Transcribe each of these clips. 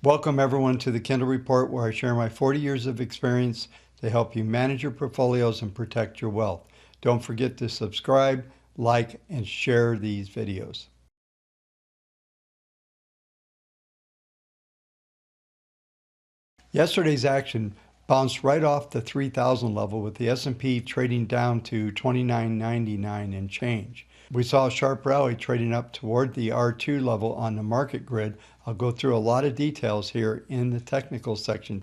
Welcome everyone to the Kindle Report, where I share my 40 years of experience to help you manage your portfolios and protect your wealth. Don't forget to subscribe, like, and share these videos. Yesterday's action bounced right off the 3,000 level, with the S&P trading down to 29.99 and change. We saw a sharp rally trading up toward the R2 level on the market grid. I'll go through a lot of details here in the technical section.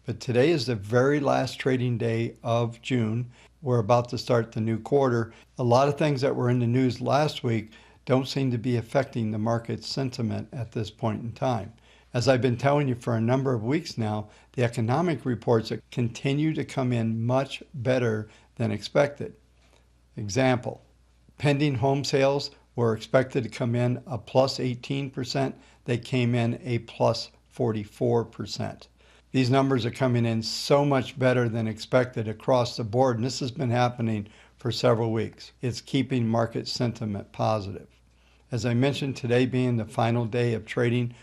But today is the very last trading day of June. We're about to start the new quarter. A lot of things that were in the news last week don't seem to be affecting the market sentiment at this point in time. As I've been telling you for a number of weeks now, the economic reports continue to come in much better than expected. Example, pending home sales were expected to come in a plus 18%. They came in a plus 44%. These numbers are coming in so much better than expected across the board, and this has been happening for several weeks. It's keeping market sentiment positive. As I mentioned, today being the final day of trading,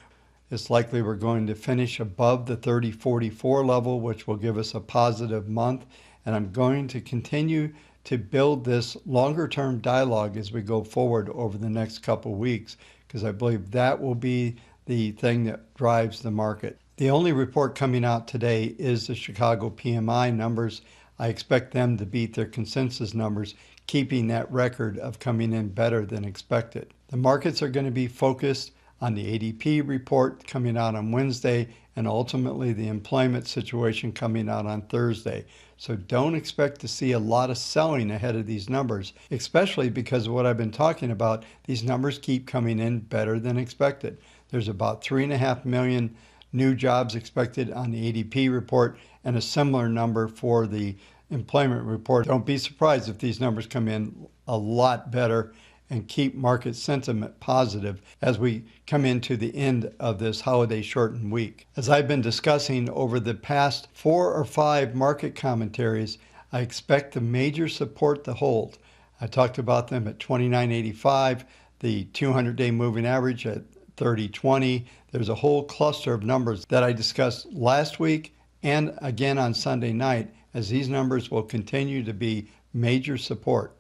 it's likely we're going to finish above the 3044 level, which will give us a positive month. And I'm going to continue to build this longer term dialogue as we go forward over the next couple of weeks, because I believe that will be the thing that drives the market. The only report coming out today is the Chicago PMI numbers. I expect them to beat their consensus numbers, keeping that record of coming in better than expected. The markets are going to be focused on the ADP report coming out on Wednesday, and ultimately the employment situation coming out on Thursday. So don't expect to see a lot of selling ahead of these numbers, especially because of what I've been talking about. These numbers keep coming in better than expected. There's about 3.5 million new jobs expected on the ADP report, and a similar number for the employment report. Don't be surprised if these numbers come in a lot better and keep market sentiment positive as we come into the end of this holiday shortened week. As I've been discussing over the past 4 or 5 market commentaries, I expect the major support to hold. I talked about them at 29.85, the 200-day moving average at 30.20. There's a whole cluster of numbers that I discussed last week and again on Sunday night, as these numbers will continue to be major support.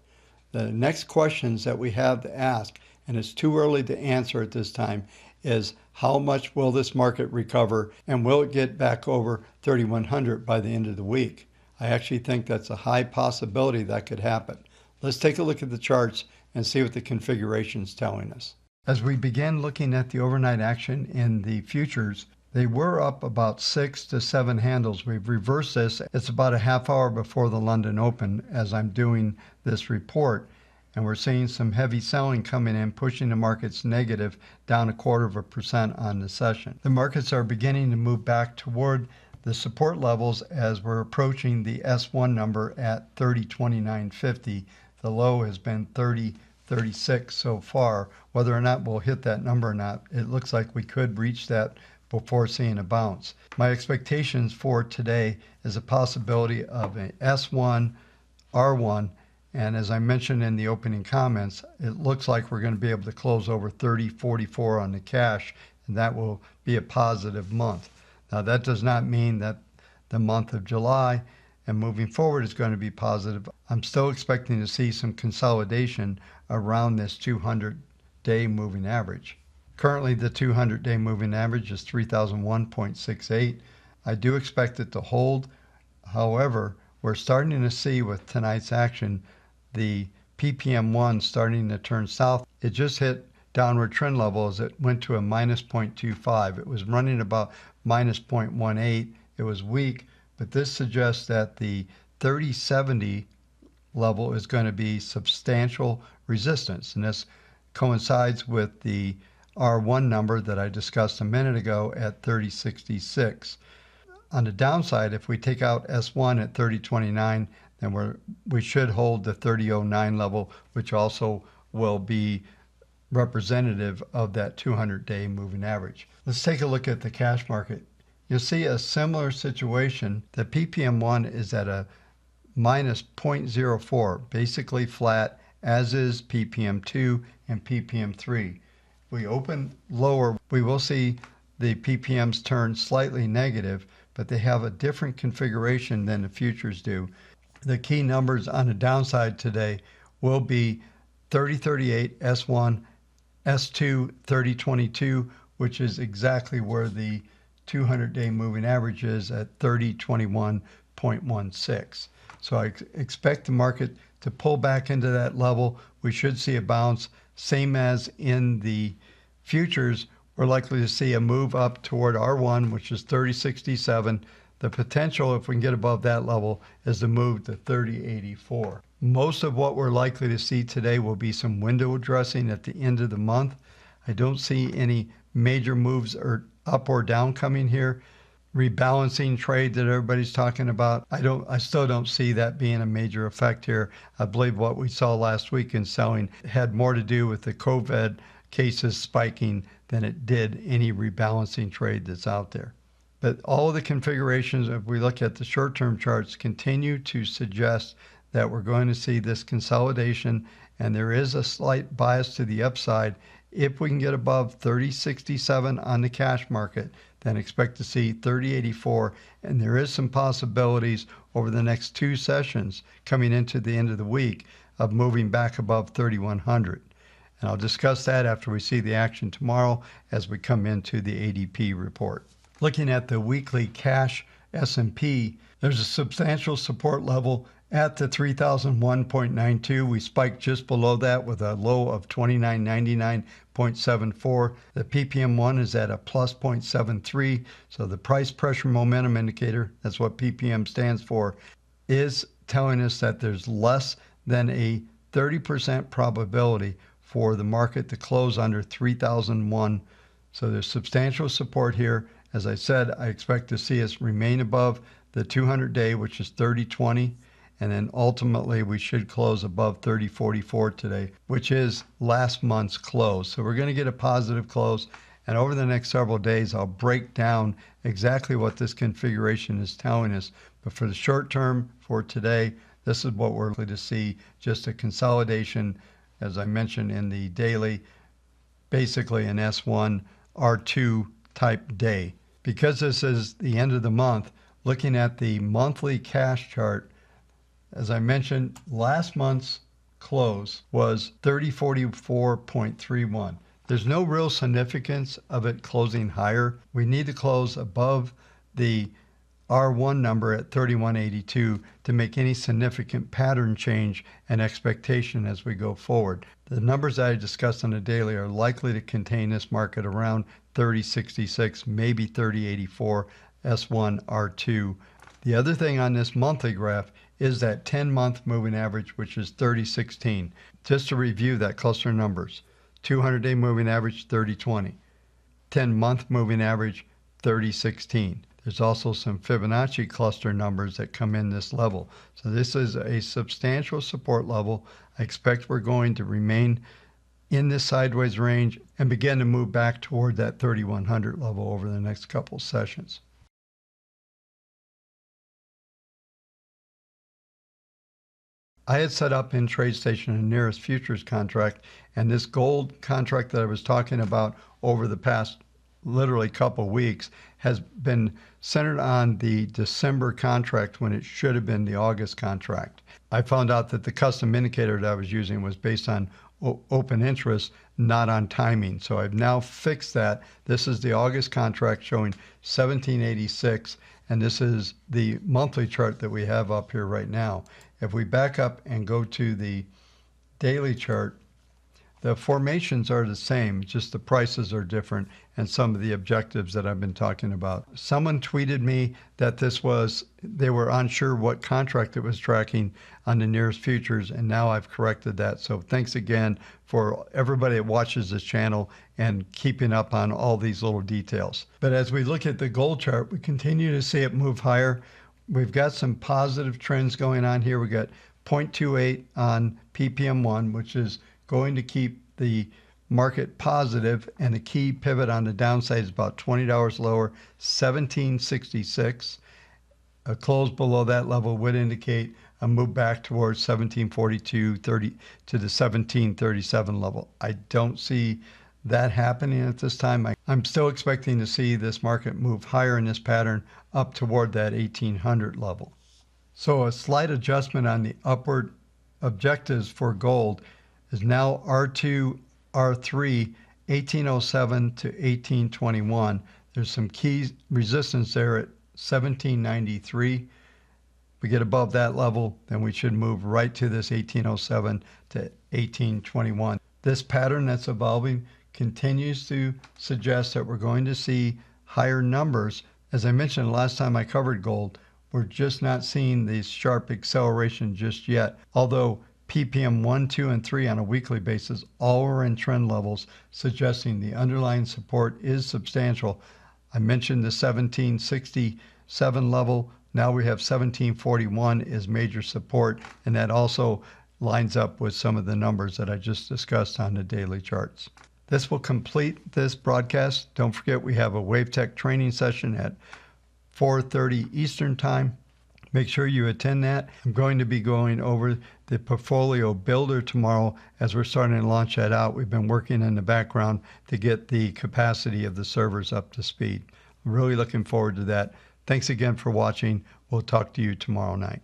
The next questions that we have to ask, and it's too early to answer at this time, is how much will this market recover, and will it get back over 3,100 by the end of the week? I actually think that's a high possibility that could happen. Let's take a look at the charts and see what the configuration is telling us. As we begin looking at the overnight action in the futures, they were up about 6 to 7 handles. We've reversed this. It's about a half hour before the London Open as I'm doing this report. And we're seeing some heavy selling coming in, pushing the markets negative down 0.25% on the session. The markets are beginning to move back toward the support levels as we're approaching the S1 number at 30.2950. The low has been 30.36 so far. Whether or not we'll hit that number or not, it looks like we could reach that before seeing a bounce. My expectations for today is a possibility of an S1, R1, and as I mentioned in the opening comments, it looks like we're going to be able to close over 30.44 on the cash, and that will be a positive month. Now that does not mean that the month of July and moving forward is going to be positive. I'm still expecting to see some consolidation around this 200-day moving average. Currently, the 200-day moving average is 3001.68. I do expect it to hold. However, we're starting to see with tonight's action the PPM1 starting to turn south. It just hit downward trend level as it went to a minus 0.25. It was running about minus 0.18. It was weak, but this suggests that the 3070 level is going to be substantial resistance, and this coincides with the R1 number that I discussed a minute ago at 3066. On the downside, if we take out S1 at 3029, then we should hold the 3009 level, which also will be representative of that 200-day moving average. Let's take a look at the cash market. You'll see a similar situation. The PPM1 is at a minus 0.04, basically flat, as is PPM2 and PPM3. If we open lower, we will see the PPMs turn slightly negative, but they have a different configuration than the futures do. The key numbers on the downside today will be 3038 S1, S2 3022, which is exactly where the 200-day moving average is at 3021.16. So I expect the market to pull back into that level. We should see a bounce, same as in the futures. We're likely to see a move up toward R1, which is 3067. The potential, if we can get above that level, is to move to 3084. Most of what we're likely to see today will be some window dressing at the end of the month. I don't see any major moves or up or down coming here. Rebalancing trade that everybody's talking about, I still don't see that being a major effect here. I believe what we saw last week in selling had more to do with the COVID cases spiking than it did any rebalancing trade that's out there. But all of the configurations, if we look at the short-term charts, continue to suggest that we're going to see this consolidation, and there is a slight bias to the upside. If we can get above 3067 on the cash market, then expect to see 3084, and there is some possibilities over the next two sessions coming into the end of the week of moving back above 3100. And I'll discuss that after we see the action tomorrow as we come into the ADP report. Looking at the weekly cash S&P, there's a substantial support level at the 3001.92. We spiked just below that with a low of 2999.74. The PPM1 is at a plus 0.73. So the price pressure momentum indicator, that's what PPM stands for, is telling us that there's less than a 30% probability for the market to close under 3001. So there's substantial support here. As I said, I expect to see us remain above the 200-day, which is 3020. And then ultimately we should close above 3044 today, which is last month's close. So we're going to get a positive close. And over the next several days, I'll break down exactly what this configuration is telling us. But for the short term, for today, this is what we're likely to see, just a consolidation, as I mentioned in the daily, basically an S1, R2 type day. Because this is the end of the month, looking at the monthly cash chart, as I mentioned, last month's close was 3044.31. There's no real significance of it closing higher. We need to close above the R1 number at 3182 to make any significant pattern change and expectation as we go forward. The numbers that I discussed on the daily are likely to contain this market around 3066, maybe 3084, S1, R2. The other thing on this monthly graph is that 10-month moving average, which is 3016. Just to review that cluster numbers, 200-day moving average, 3020. 10-month moving average, 3016. There's also some Fibonacci cluster numbers that come in this level. So this is a substantial support level. I expect we're going to remain in this sideways range and begin to move back toward that 3100 level over the next couple sessions. I had set up in TradeStation a nearest futures contract, and this gold contract that I was talking about over the past literally couple weeks has been centered on the December contract when it should have been the August contract. I found out that the custom indicator that I was using was based on open interest, not on timing. So I've now fixed that. This is the August contract showing 1786, and this is the monthly chart that we have up here right now. If we back up and go to the daily chart, the formations are the same, just the prices are different and some of the objectives that I've been talking about. Someone tweeted me that they were unsure what contract it was tracking on the nearest futures, and now I've corrected that. So thanks again for everybody that watches this channel and keeping up on all these little details. But as we look at the gold chart, we continue to see it move higher. We've got some positive trends going on here. We got 0.28 on PPM1, which is going to keep the market positive, and the key pivot on the downside is about $20 lower, 1766. A close below that level would indicate a move back towards 1742.30 to the 1737 level. I don't see that happening at this time. I'm still expecting to see this market move higher in this pattern up toward that 1800 level. So a slight adjustment on the upward objectives for gold is now R2, R3, 1807 to 1821. There's some key resistance there at 1793. We get above that level, then we should move right to this 1807 to 1821. This pattern that's evolving continues to suggest that we're going to see higher numbers. As I mentioned last time I covered gold, we're just not seeing these sharp acceleration just yet. Although ppm 1, 2, and 3 on a weekly basis all are in trend levels, suggesting the underlying support is substantial. I mentioned the 1767 level. Now we have 1741 is major support, and that also lines up with some of the numbers that I just discussed on the daily charts. This will complete this broadcast. Don't forget we have a WaveTech training session at 4:30 Eastern Time. Make sure you attend that. I'm going to be going over the portfolio builder tomorrow as we're starting to launch that out. We've been working in the background to get the capacity of the servers up to speed. I'm really looking forward to that. Thanks again for watching. We'll talk to you tomorrow night.